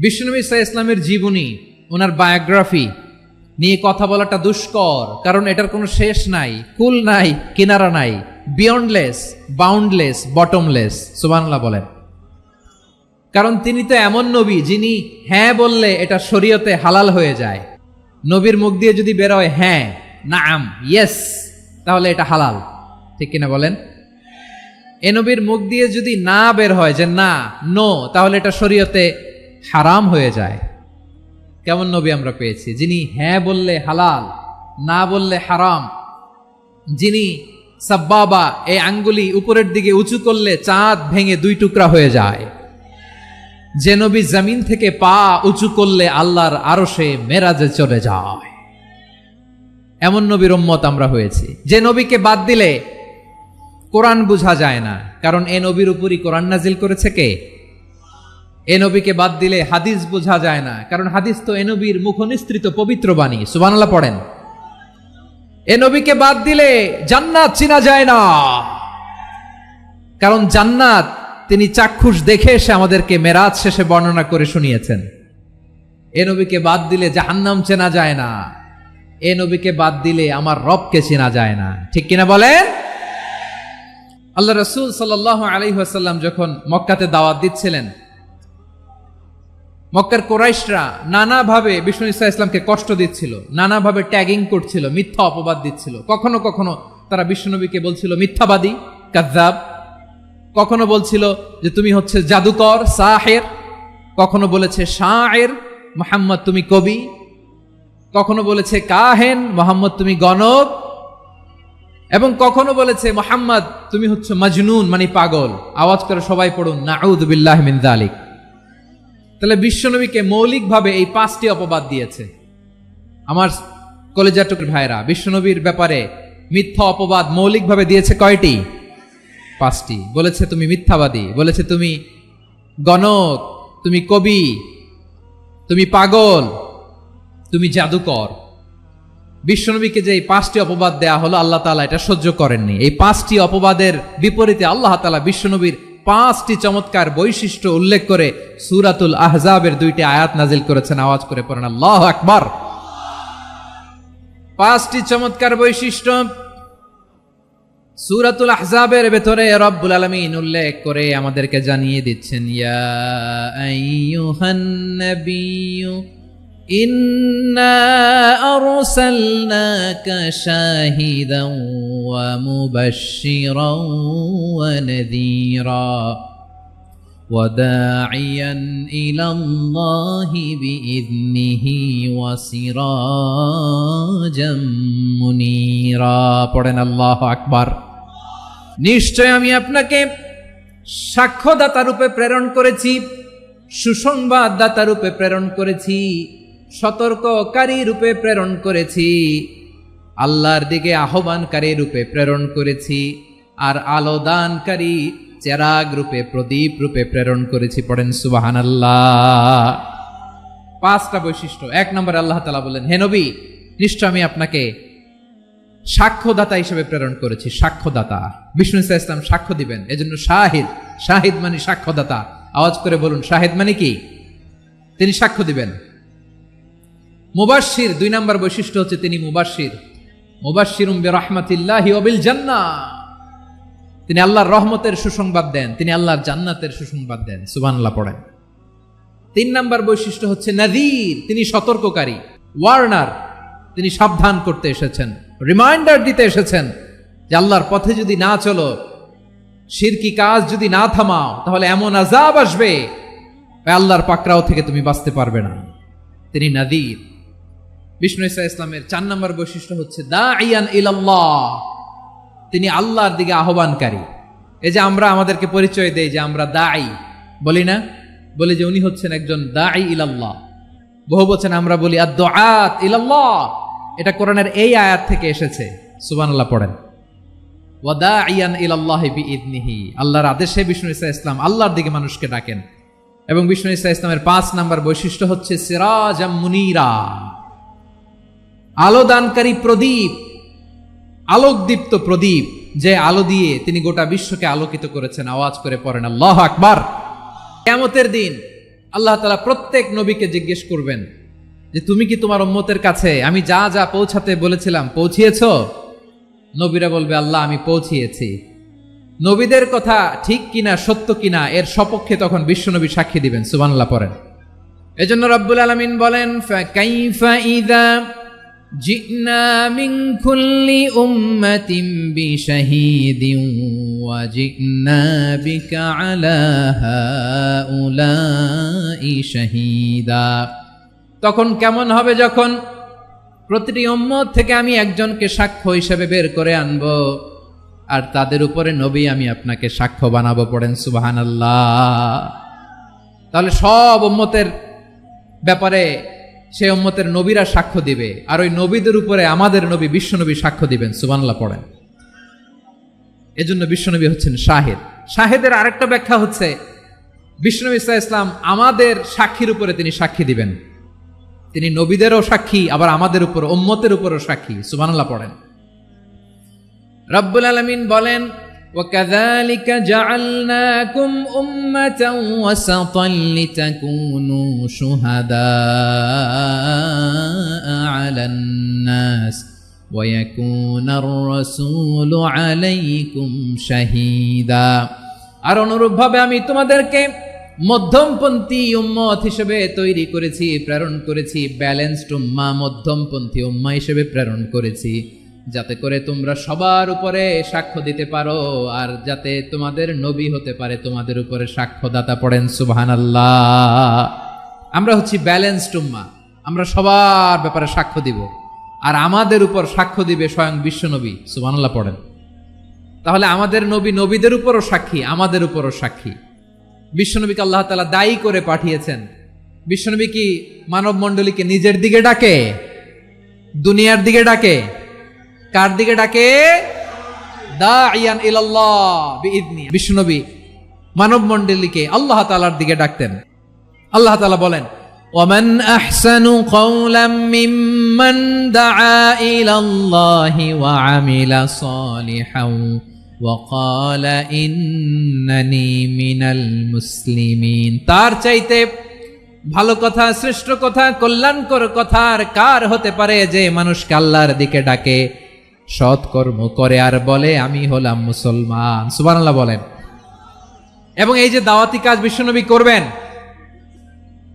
বিশ্বনবী সাল্লাল্লাহু আলাইহি ইসলামের জীবনী, ওনার বায়োগ্রাফি নিয়ে কথা বলাটা দুষ্কর, কারণ এটার কোনো শেষ নাই, কুল নাই, কিনারা নাই, বিয়ন্ডলেস, বাউন্ডলেস, বটমলেস। সুবহানাল্লাহ বলেন। কারণ তিনি তো এমন নবী যিনি হ্যাঁ বললে এটা শরীয়তে হালাল হয়ে যায়। নবীর মুখ দিয়ে যদি বেরোয় হ্যাঁ, নাম, ইয়েস, তাহলে এটা হালাল, ঠিক কিনা বলেন? এ নবীর মুখ দিয়ে যদি না বের হয় যে না, নো, তাহলে এটা শরীয়তে হারাম হয়ে যায়। কেমন নবী আমরা পেয়েছি, যিনি হ্যাঁ বললে হালাল, না বললে হারাম, যিনি সাব্বাবা, এই আঙ্গুলি উপরের দিকে উঁচু করলে চাঁদ ভেঙে দুই টুকরা হয়ে যায়, যে নবী জমিন থেকে পা উঁচু করলে আল্লাহর আরশে মেরাজে চলে যায়, এমন নবীর উম্মত আমরা হয়েছি। যে নবীকে বাদ দিলে কোরআন বুঝা যায় না, কারণ এ নবীর উপরই কোরআন নাজিল করেছে কে? এ নবীকে বাদ দিলে হাদিস বোঝা যায় না, কারণ হাদিস তো এ নবীর মুখনিসৃত পবিত্র বাণী। সুবহানাল্লাহ পড়েন। এ নবীকে বাদ দিলে জান্নাত চিনা যায় না, কারণ জান্নাত তিনি চাক্ষুষ দেখে এসে আমাদেরকে মেরাজ শেষে বর্ণনা করে শুনিয়েছেন। এ নবীকে বাদ দিলে জাহান্নাম চেনা যায় না, এ নবীকে বাদ দিলে আমার রবকে চেনা যায় না, ঠিক কিনা বলেন? আল্লাহ রাসূল সাল্লাল্লাহু আলাইহি ওয়াসাল্লাম যখন মক্কাতে দাওয়াত দিচ্ছিলেন, মক্কার কুরাইশরা নানাভাবে বিষ্ণু ঈসা ইসলামকে কষ্ট দিচ্ছিল, নানাভাবে ট্যাগিং করছিল, মিথ্যা অপবাদ দিচ্ছিল। কখনো কখনো তারা বিশ্বনবীকে বলছিল মিথ্যাবাদী, কাযযাব। কখনো বলছিল যে তুমি হচ্ছে জাদুকর, সাহের। কখনো বলেছে শায়ের, মুহাম্মদ তুমি কবি। কখনো বলেছে কাহেন, মুহাম্মদ তুমি গণক। এবং কখনো বলেছে মুহাম্মদ তুমি হচ্ছে মাজনুন, মানে পাগল। আওয়াজ করে সবাই পড়ুন নাউযু বিল্লাহি মিন যালিক। তাহলে বিশ্বনবীকে মৌলিকভাবে এই 5টি অপবাদ দিয়েছে। আমার কলেজার টুকরা ভাইরা, বিশ্বনবীর ব্যাপারে মিথ্যা অপবাদ মৌলিকভাবে দিয়েছে কয়টি? 5টি। বলেছে তুমি মিথ্যাবাদী, বলেছে তুমি গণক, তুমি কবি, তুমি পাগল, তুমি জাদুকর। বিশ্বনবীকে যে এই 5টি অপবাদ দেয়া হলো, আল্লাহ তাআলা এটা সহ্য করেননি। এই 5টি অপবাদের বিপরীতে আল্লাহ তাআলা বিশ্বনবীর 5টি চমৎকার বৈশিষ্ট্য উল্লেখ করে সূরাতুল আহজাবের 2টি আয়াত নাজিল করেছেন। আওয়াজ করে পড়েন আল্লাহু আকবার। 5টি চমৎকার বৈশিষ্ট্য সূরাতুল আহজাবের ভেতরে রব্বুল আলামিন উল্লেখ করে আমাদেরকে জানিয়ে দিচ্ছেন, ইয়া আইয়ুহান নাবিয়্যু ইন্না আরসালনাকা শাহিদান ওয়া মুবাশশিরান ওয়া নাযীরা ওয়া দাঈয়ান ইলাল্লাহি বিইذনিহি ওয়া সিরাজাম মুনীরা। পড়েন আল্লাহু আকবার। নিশ্চয় আমি আপনাকে সাক্ষ্যদাতা রূপে প্রেরণ করেছি, সুসংবাদদাতা রূপে প্রেরণ করেছি, সতর্ককারী রূপে প্রেরণ করেছি, আল্লাহর দিকে আহ্বানকারী রূপে প্রেরণ করেছি, আর আলোদানকারী চেরাগ রূপে, প্রদীপ রূপে প্রেরণ করেছি। পড়েন সুবহানাল্লাহ। 5টা বৈশিষ্ট্য। 1 নম্বরে আল্লাহ তাআলা বলেন, হে নবী, নিশ্চয় আমি আপনাকে সাক্ষ্যদাতা হিসেবে প্রেরণ করেছি। সাক্ষ্যদাতা, বিষ্ণু ঈসা ইসলাম সাক্ষ্য দিবেন, এজন্য শাহিদ। শাহিদ মানে সাক্ষ্যদাতা। আওয়াজ করে বলুন, শাহিদ মানে কি? তিনি সাক্ষ্য দিবেন। মুবাশশির, 2 নম্বর বৈশিষ্ট্য হচ্ছে তিনি মুবাশশির। মুবাশশিরুম বিরাহমাতিল্লাহি ওয়া বিল জান্নাহ, তিনি আল্লাহর রহমতের সুসংবাদ দেন, তিনি আল্লাহর জান্নাতের সুসংবাদ দেন। সুবহানাল্লাহ পড়েন। 3 নম্বর বৈশিষ্ট্য হচ্ছে নাযীর, তিনি সতর্ককারী, ওয়ার্নার, তিনি সাবধান করতে এসেছেন, রিমাইন্ডার দিতে এসেছেন যে আল্লাহর পথে যদি না চলো, শিরকি কাজ যদি না থামাও, তাহলে এমন আযাব আসবে আল্লাহর পাকড়াও থেকে তুমি বাঁচতে পারবে না। তিনি নাযীর। বিষ্ণু ঈসা ইসলামের 4 নম্বর বৈশিষ্ট্য হচ্ছে দাঈয়ান ইলাল্লাহ, তিনি আল্লাহর দিকে আহ্বানকারী। এই যে আমরা আমাদেরকে পরিচয় দেই যে আমরা দাঈ, বলি না? বলি যে উনি হচ্ছেন একজন দাঈ ইলাল্লাহ। বহু বচন আমরা বলি আদ-দুআত ইলাল্লাহ। এটা কোরআনের এই আয়াত থেকে এসেছে। সুবহানাল্লাহ পড়েন। ওয়া দাঈয়ান ইলাল্লাহি বিইذনিহি, আল্লাহর আদেশে বিষ্ণু ঈসা ইসলাম আল্লাহর দিকে মানুষকে ডাকেন। এবং বিষ্ণু ঈসা ইসলামের 5 নম্বর বৈশিষ্ট্য হচ্ছে সিরাজাম মুনীরা, আলোদানকারী প্রদীপ, আলোকদীপ্ত প্রদীপ, যে আলো দিয়ে তিনি গোটা বিশ্বকে আলোকিত করেছেন। আওয়াজ করে পড়েন আল্লাহু আকবার। কিয়ামতের দিন আল্লাহ তাআলা প্রত্যেক নবীকে জিজ্ঞেস করবেন যে তুমি কি তোমার উম্মতের কাছে আমি যা যা পৌঁছাতে বলেছিলাম পৌঁছিয়েছো? নবীরা বলবে আল্লাহ আমি পৌঁছিয়েছি। নবীদের কথা ঠিক কিনা সত্য কিনা এর সপক্ষে তখন বিশ্বনবী সাক্ষী দিবেন। সুবহানাল্লাহ পড়েন। এজন্য রব্বুল আলামিন বলেন ফাকাইফা ইযা জিনা মিন কুল্লি উম্মাতিন বিশাহীদিন ওয়া জিনা বিকা আলা হাউলাই শাহীদা। তখন কেমন হবে যখন প্রতিটি উম্মত থেকে আমি একজনকে সাক্ষ্য হিসেবে বের করে আনবো, আর তাদের উপরে নবী আমি আপনাকে সাক্ষ্য বানাবো। পড়েন সুবহানাল্লাহ। তাহলে সব উম্মতের ব্যাপারে সেই উম্মতের নবীরা সাক্ষ্য দিবে, আর ওই নবীদের উপরে আমাদের নবী বিশ্বনবী সাক্ষ্য দিবেন। সুবহানাল্লাহ পড়েন। এজন্য বিশ্বনবী হচ্ছেন শাহিদ। শাহিদের আরেকটা ব্যাখ্যা হচ্ছে বিশ্বনবী সাল্লাল্লাহু আলাইহি ওয়াসাল্লাম আমাদের সাক্ষীর উপরে তিনি সাক্ষী দিবেন। তিনি নবীদেরও সাক্ষী, আবার আমাদের উপর উম্মতের উপরও সাক্ষী। সুবহানাল্লাহ পড়েন। রব্বুল আলামিন বলেন وَكَذَلِكَ جَعَلْنَاكُمْ أُمَّةً وَسَطًا لِتَكُونُوا شُهَدَاءَ عَلَى النَّاسِ وَيَكُونَ الرَّسُولُ عَلَيْكُمْ شَهِيدًا। আর অনুরূপভাবে আমি তোমাদেরকে মধ্যমপন্থী উম্মত হিসেবে তৈরি করেছি, প্রেরণ করেছি। ব্যালেন্সড উম্মাহ, মধ্যমপন্থী উম্মাহ হিসেবে প্রেরণ করেছি, যাতে করে তোমরা সবার উপরে সাক্ষ্য দিতে পারো, আর যাতে তোমাদের নবী হতে পারে তোমাদের উপরে সাক্ষ্যদাতা। পড়েন সুবহানাল্লাহ। আমরা হচ্ছি ব্যালেন্সড উম্মাহ, আমরা সবার ব্যাপারে সাক্ষ্য দিব, আর আমাদের উপর সাক্ষ্য দিবে স্বয়ং বিশ্বনবী। সুবহানাল্লাহ পড়েন। তাহলে আমাদের নবী নবীদের উপরও সাক্ষী, আমাদের উপরও সাক্ষী। বিশ্বনবীকে আল্লাহ তাআলা দায়ী করে পাঠিয়েছেন। বিশ্বনবী কি মানব মণ্ডলীকে নিজের দিকে ডাকে? দুনিয়ার দিকে ডাকে? কার দিকে ডাকে? দাইয়ান ইলাল্লাহ বিইذনি। বিশ্বনবী মানব মণ্ডলীকে আল্লাহ তাআলার দিকে ডাকতেন। আল্লাহ তাআলা বলেন ওয়ামান আহসানু কাওলাম মিম্মান দাআ ইলাল্লাহি ওয়া আমিলা সালিহান ওয়া ক্বালা ইন্নানি মিনাল মুসলিমিন। তার চাইতে ভালো কথা, শ্রেষ্ঠ কথা, কল্যাণকর কথা আর কার হতে পারে যে মানুষকে আল্লাহর দিকে ডাকে, সৎকর্ম করে আর বলে আমি হলাম মুসলমান। সুবহানাল্লাহ বলেন। এবং এই যে দাওয়াতি কাজ বিশ্বনবী করবেন,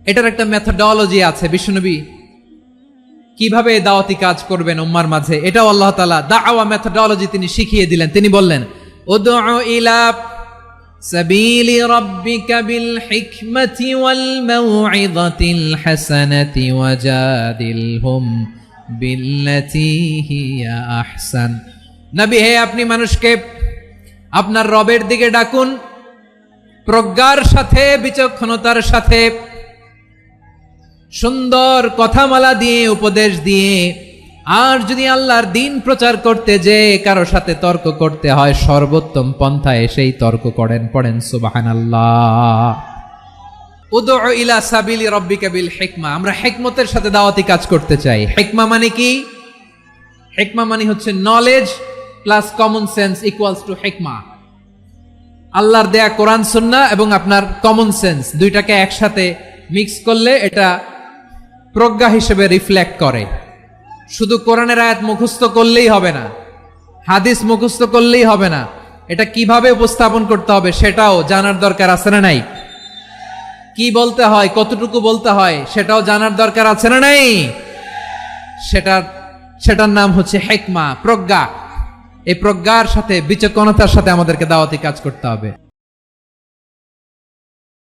এটার একটা মেথডোলজি আছে। বিশ্বনবী কিভাবে দাওয়াতি কাজ করবেন উম্মার মাঝে, এটাও আল্লাহ তাআলা দাওয়া মেথডোলজি তিনি শিখিয়ে দিলেন। তিনি বললেন উদউ ইলা সাবিলি রাব্বিকা বিল হিকমাতি ওয়াল মাউইযাতিল হাসানাতি ওয়াজাদিলহুম বিল্লাতি হিয়া আহসান। নবী হে, আপনি মানুষকে আপনার রবের দিকে ডাকুন প্রজ্ঞার সাথে, বিচক্ষণতার সাথে, সুন্দর কথামালা দিয়ে, উপদেশ দিয়ে। আর যদি আল্লাহর দ্বীন প্রচার করতে যে কারো সাথে তর্ক করতে হয়, সর্বোত্তম পন্থায় সেই তর্ক করেন। পড়েন সুবহানাল্লাহ। উদউ ইলা সাবিলি রাব্বিকা বিল হিকমা। আমরা হিকমতের সাথে দাওয়াতি কাজ করতে চাই। হিকমা মানে কি? হিকমা মানে হচ্ছে knowledge plus common sense equals to হিকমা। আল্লাহর দেয়া কোরআন সুন্নাহ এবং আপনার কমন সেন্স দুইটাকে একসাথে মিক্স করলে এটা প্রজ্ঞা হিসেবে রিফ্লেক্ট করে। শুধু কোরআনের আয়াত মুখস্থ করলেই হবে না, হাদিস মুখস্থ করলেই হবে না, এটা কিভাবে উপস্থাপন করতে হবে সেটাও জানার দরকার আছে না নাই? কি বলতে হয়, কতটুকু বলতে হয় সেটাও জানার দরকার আছে না নাই? সেটার নাম হচ্ছে হিকমা, প্রজ্ঞা। এই প্রজ্ঞার সাথে, বিচক্ষণতার সাথে আমাদেরকে দাওয়াতি কাজ করতে হবে।